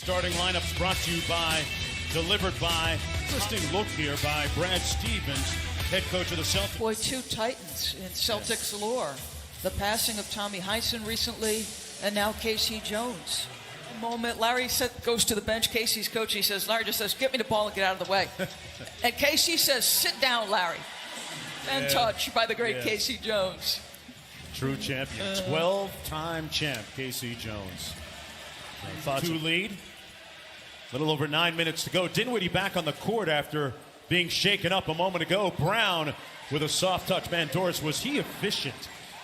Starting lineups brought to you by, delivered by, interesting look here by Brad Stevens, head coach of the Celtics. Boy, two titans in Celtics lore. The passing of Tommy Heinsohn recently, and now Casey Jones. A moment, Larry goes to the bench, Casey's coach, he says, Larry just says, get me the ball and get out of the way. And Casey says, sit down, Larry. And touch by the great Casey Jones. True champion, 12-time champ, Casey Jones. 2 lead. Little over 9 minutes to go. Dinwiddie back on the court after being shaken up a moment ago. Brown with a soft touch. Man, Doris, was he efficient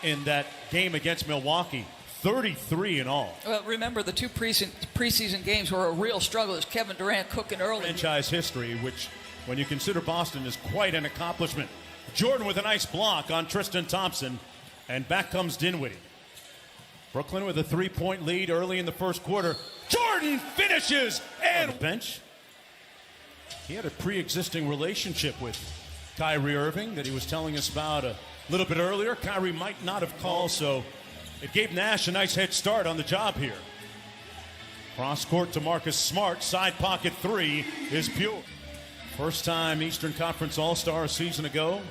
in that game against Milwaukee? 33 in all. Well, remember, the two preseason games were a real struggle as Kevin Durant cooking early. Franchise history, which, when you consider Boston, is quite an accomplishment. Jordan with a nice block on Tristan Thompson, and back comes Dinwiddie. Brooklyn with a 3-point lead early in the first quarter. Jordan finishes and bench. He had a pre-existing relationship with Kyrie Irving that he was telling us about a little bit earlier. Kyrie might not have called, so it gave Nash a nice head start on the job here. Cross court to Marcus Smart. Side pocket three is pure. First time Eastern Conference All-Star a season ago.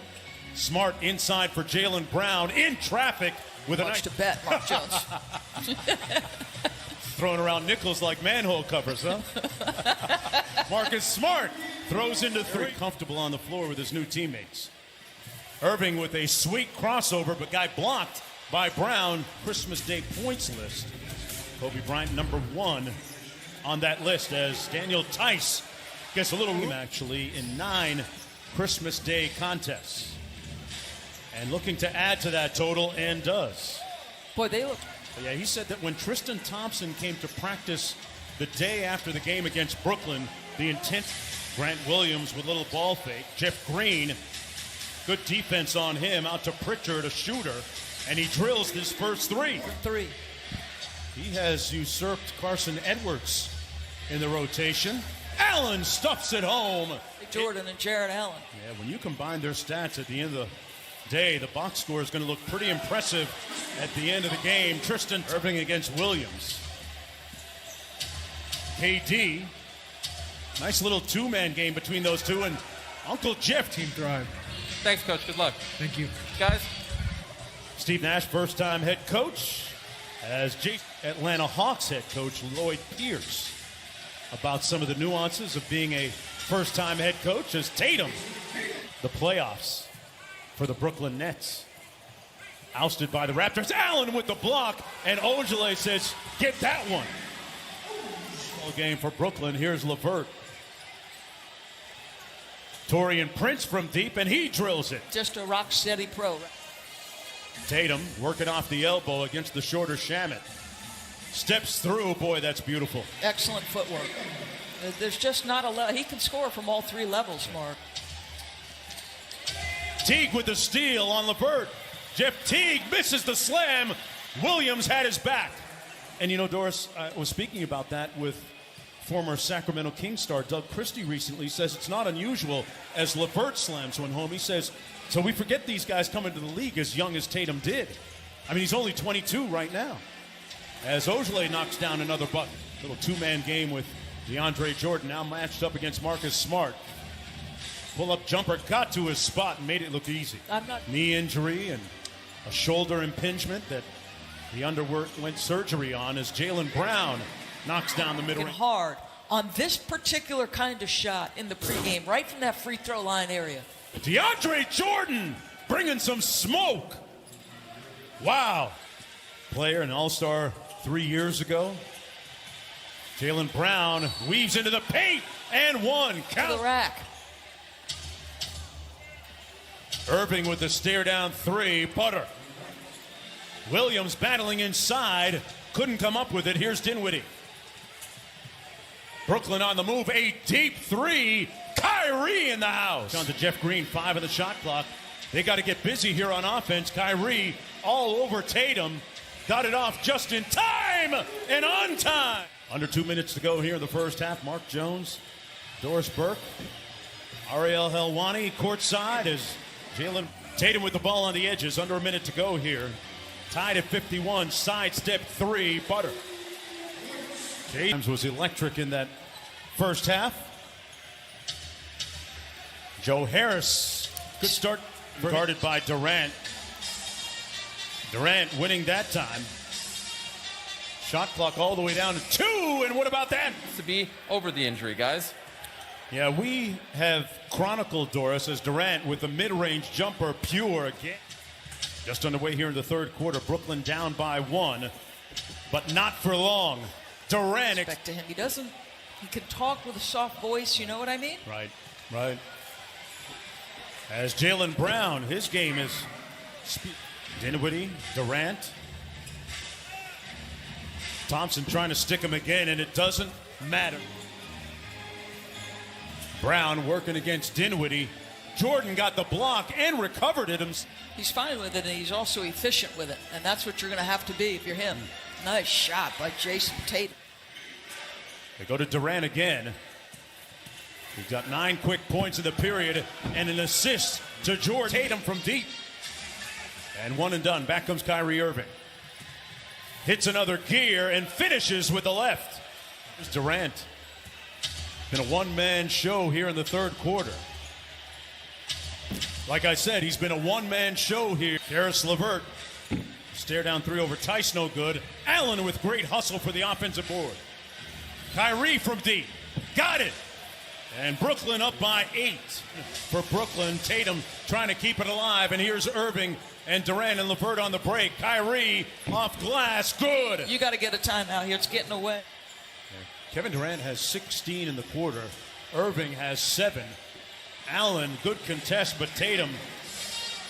Smart inside for Jaylen Brown in traffic with a nice to bet, Mark Jones. Throwing around nickels like manhole covers, huh? Marcus Smart throws into three. Comfortable on the floor with his new teammates. Irving with a sweet crossover, but guy blocked by Brown. Christmas Day points list. Kobe Bryant #1 on that list as Daniel Tice gets a little room actually in 9 Christmas Day contests. And looking to add to that total, and does. Boy, they look. Yeah, he said that when Tristan Thompson came to practice the day after the game against Brooklyn, the intent. Grant Williams with a little ball fake. Jeff Green, good defense on him. Out to Pritchard, a shooter, and he drills his first three. He has usurped Carson Edwards in the rotation. Allen stuffs it home. Jordan and Jared Allen. Yeah, when you combine their stats at the end of the day, the box score is going to look pretty impressive at the end of the game. Tristan Irving against Williams. KD. Nice little two-man game between those two, and Uncle Jeff. Team drive. Thanks, Coach. Good luck. Thank you. Guys. Steve Nash, first-time head coach, as Atlanta Hawks head coach Lloyd Pierce about some of the nuances of being a first-time head coach as Tatum, the playoffs for the Brooklyn Nets. Ousted by the Raptors. Allen with the block, and Ojale says, get that one. All game for Brooklyn. Here's LeVert. Taurean Prince from deep, and he drills it. Just a rock-steady pro. Tatum working off the elbow against the shorter Shamet. Steps through. Boy, that's beautiful. Excellent footwork. There's just not a level. He can score from all 3 levels, Mark. Teague with the steal on LeVert. Jeff Teague misses the slam. Williams had his back. And you know, Doris, I was speaking about that with former Sacramento Kings star Doug Christie recently. He says it's not unusual as LeVert slams one home. He says, so we forget these guys come into the league as young as Tatum did. I mean, he's only 22 right now. As Ojale knocks down another bucket. Little two-man game with DeAndre Jordan now matched up against Marcus Smart. Pull-up jumper got to his spot and made it look easy. Knee injury and a shoulder impingement that he underwent surgery on as Jaylen Brown knocks down the middle. Hard on this particular kind of shot in the pregame, right from that free throw line area. DeAndre Jordan bringing some smoke. Wow. Player, an all-star 3 years ago. Jaylen Brown weaves into the paint and one. Count. To the rack. Irving with the stare down three. Butter. Williams battling inside. Couldn't come up with it. Here's Dinwiddie. Brooklyn on the move. A deep three. Kyrie in the house. On to Jeff Green. 5 on the shot clock. They got to get busy here on offense. Kyrie all over Tatum. Got it off just in time and on time. Under 2 minutes to go here in the first half. Mark Jones, Doris Burke, Ariel Helwani courtside as Jaylen Tatum with the ball on the edges. Under a minute to go here. Tied at 51. Sidestep three. Butter. James was electric in that first half. Joe Harris, good start, guarded by Durant. Durant winning that time. Shot clock all the way down to 2, and what about that? To be over the injury, guys. Yeah, we have chronicled Doris as Durant with the mid-range jumper pure again. Just underway here in the third quarter. Brooklyn down by 1, but not for long. Durant. Respect to him. He doesn't. He can talk with a soft voice. You know what I mean? Right, right. As Jaylen Brown, his game is Dinwiddie, Durant. Thompson trying to stick him again, and it doesn't matter. Brown working against Dinwiddie. Jordan got the block and recovered it himself. He's fine with it, and he's also efficient with it, and that's what you're going to have to be if you're him. Nice shot by Jason Tatum. They go to Durant again. He's got 9 quick points in the period and an assist to Jordan. Tatum from deep. And one and done. Back comes Kyrie Irving. Hits another gear and finishes with the left. Here's Durant. Been a one-man show here in the third quarter. Like I said, he's been a one-man show here. Karis LeVert. Stare down 3 over Tice, no good. Allen with great hustle for the offensive board. Kyrie from deep. Got it. And Brooklyn up by 8. For Brooklyn, Tatum trying to keep it alive. And here's Irving and Durant and LeVert on the break. Kyrie off glass. Good. You got to get a timeout here. It's getting away. Kevin Durant has 16 in the quarter. Irving has 7. Allen, good contest, but Tatum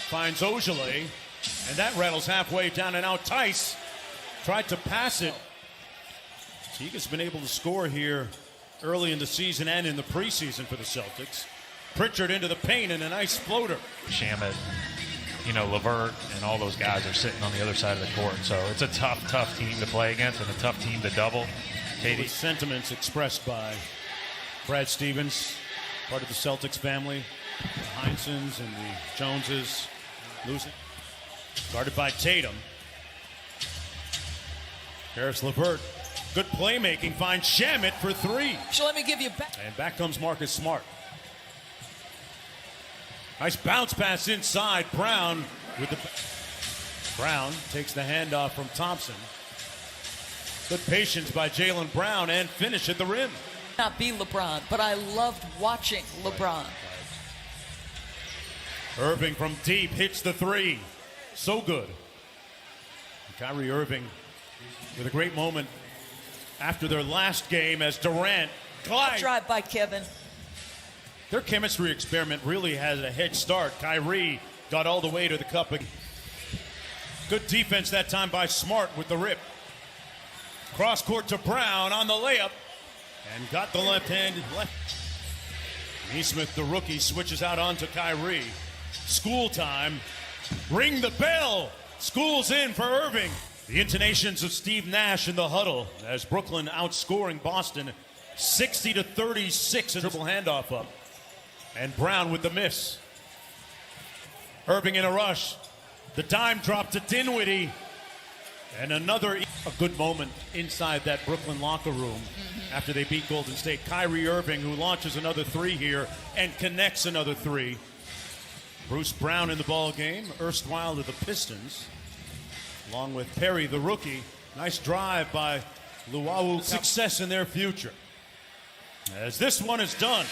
finds Ojale. And that rattles halfway down and out. Tice tried to pass it. Teague's been able to score here early in the season and in the preseason for the Celtics. Pritchard into the paint and a nice floater. Shamet, LeVert and all those guys are sitting on the other side of the court. So it's a tough team to play against and a tough team to double. Katie. Sentiments expressed by Brad Stevens, part of the Celtics family. The Heinsons and the Joneses losing. Guarded by Tatum. Karis LeVert. Good playmaking. Finds Shamet for 3. So let me give you back. And back comes Marcus Smart. Nice bounce pass inside. Brown with the... Brown takes the handoff from Thompson. Good patience by Jaylen Brown and finish at the rim. Not be LeBron, but I loved watching LeBron. Irving from deep hits the 3. So good. And Kyrie Irving with a great moment after their last game as Durant glides. Drive by Kevin. Their chemistry experiment really has a head start. Kyrie got all the way to the cup. Good defense that time by Smart with the rip. Cross court to Brown on the layup. And got the left-handed left. Neesmith, the rookie, switches out onto Kyrie. School time. Ring the bell. School's in for Irving. The intonations of Steve Nash in the huddle as Brooklyn outscoring Boston 60-36. A triple handoff up. And Brown with the miss. Irving in a rush. The dime drop to Dinwiddie. And a good moment inside that Brooklyn locker room after they beat Golden State. Kyrie Irving, who launches another 3 here and connects another 3. Bruce Brown in the ball game, erstwhile to the Pistons, along with Perry, the rookie. Nice drive by Luau. Success in their future. As this one is done.